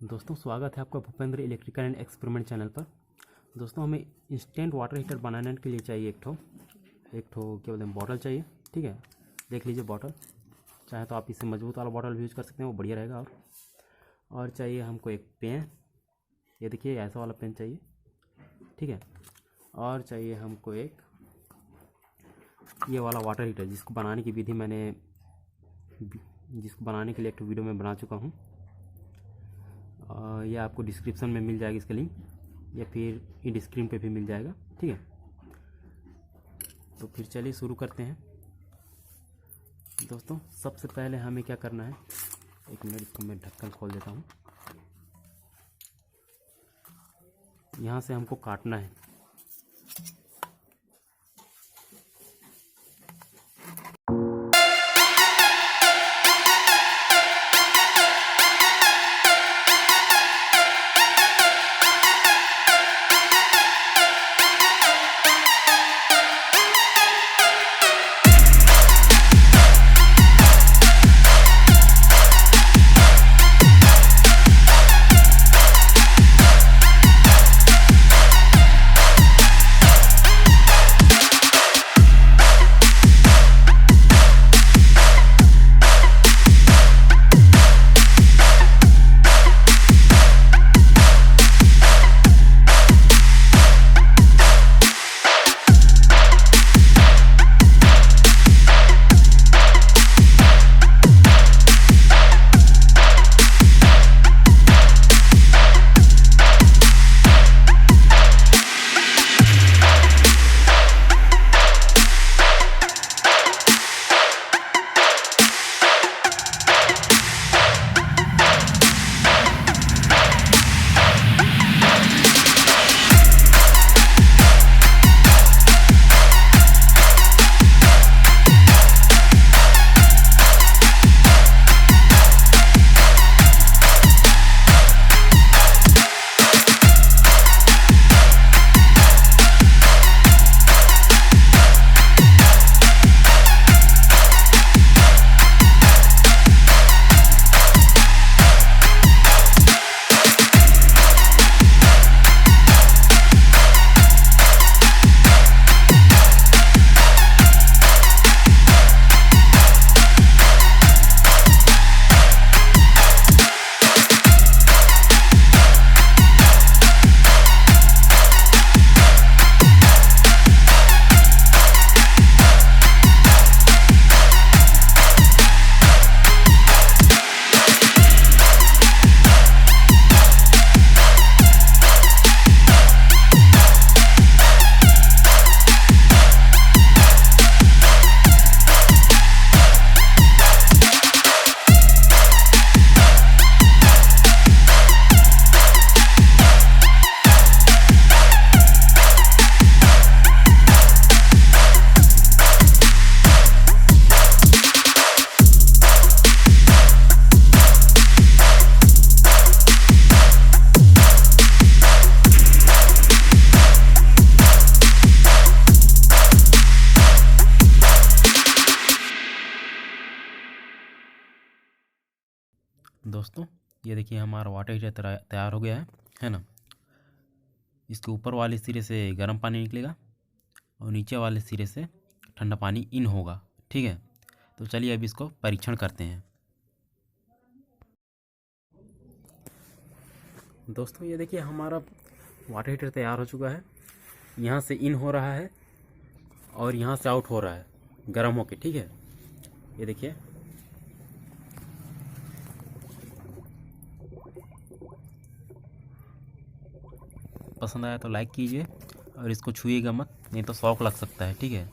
दोस्तों स्वागत है आपका Bhupendra electrical and experiment channel पर। दोस्तों हमें इंस्टेंट वाटर हीटर बनाने के लिए चाहिए एक ठो क्या बोलते हैं बॉटल चाहिए। ठीक है, देख लीजिए बॉटल। चाहे तो आप इससे मजबूत वाला बॉटल भी यूज़ कर सकते हैं, वो बढ़िया रहेगा। और चाहिए हमको एक पेन, ये देखिए ऐसा वाला पेन चाहिए। ठीक है, और चाहिए हमको एक ये वाला वाटर हीटर, जिसको बनाने की विधि जिसको बनाने के लिए एक वीडियो में बना चुका हूँ। ये आपको डिस्क्रिप्शन में मिल जाएगी इसका लिंक, या फिर इन स्क्रीन पे भी मिल जाएगा। ठीक है, तो फिर चलिए शुरू करते हैं। दोस्तों सबसे पहले हमें क्या करना है, एक मिनट इसको मैं ढक्कन खोल देता हूँ। यहाँ से हमको काटना है। दोस्तों ये देखिए हमारा वाटर हीटर तैयार हो गया है ना। इसके ऊपर वाले सिरे से गर्म पानी निकलेगा और नीचे वाले सिरे से ठंडा पानी इन होगा। ठीक है, तो चलिए अब इसको परीक्षण करते हैं। दोस्तों ये देखिए हमारा वाटर हीटर तैयार हो चुका है। यहाँ से इन हो रहा है और यहाँ से आउट हो रहा है गर्म होके। ठीक है, ये देखिए। पसंद आया तो लाइक कीजिए और इसको छूइएगा मत, नहीं तो शॉक लग सकता है। ठीक है।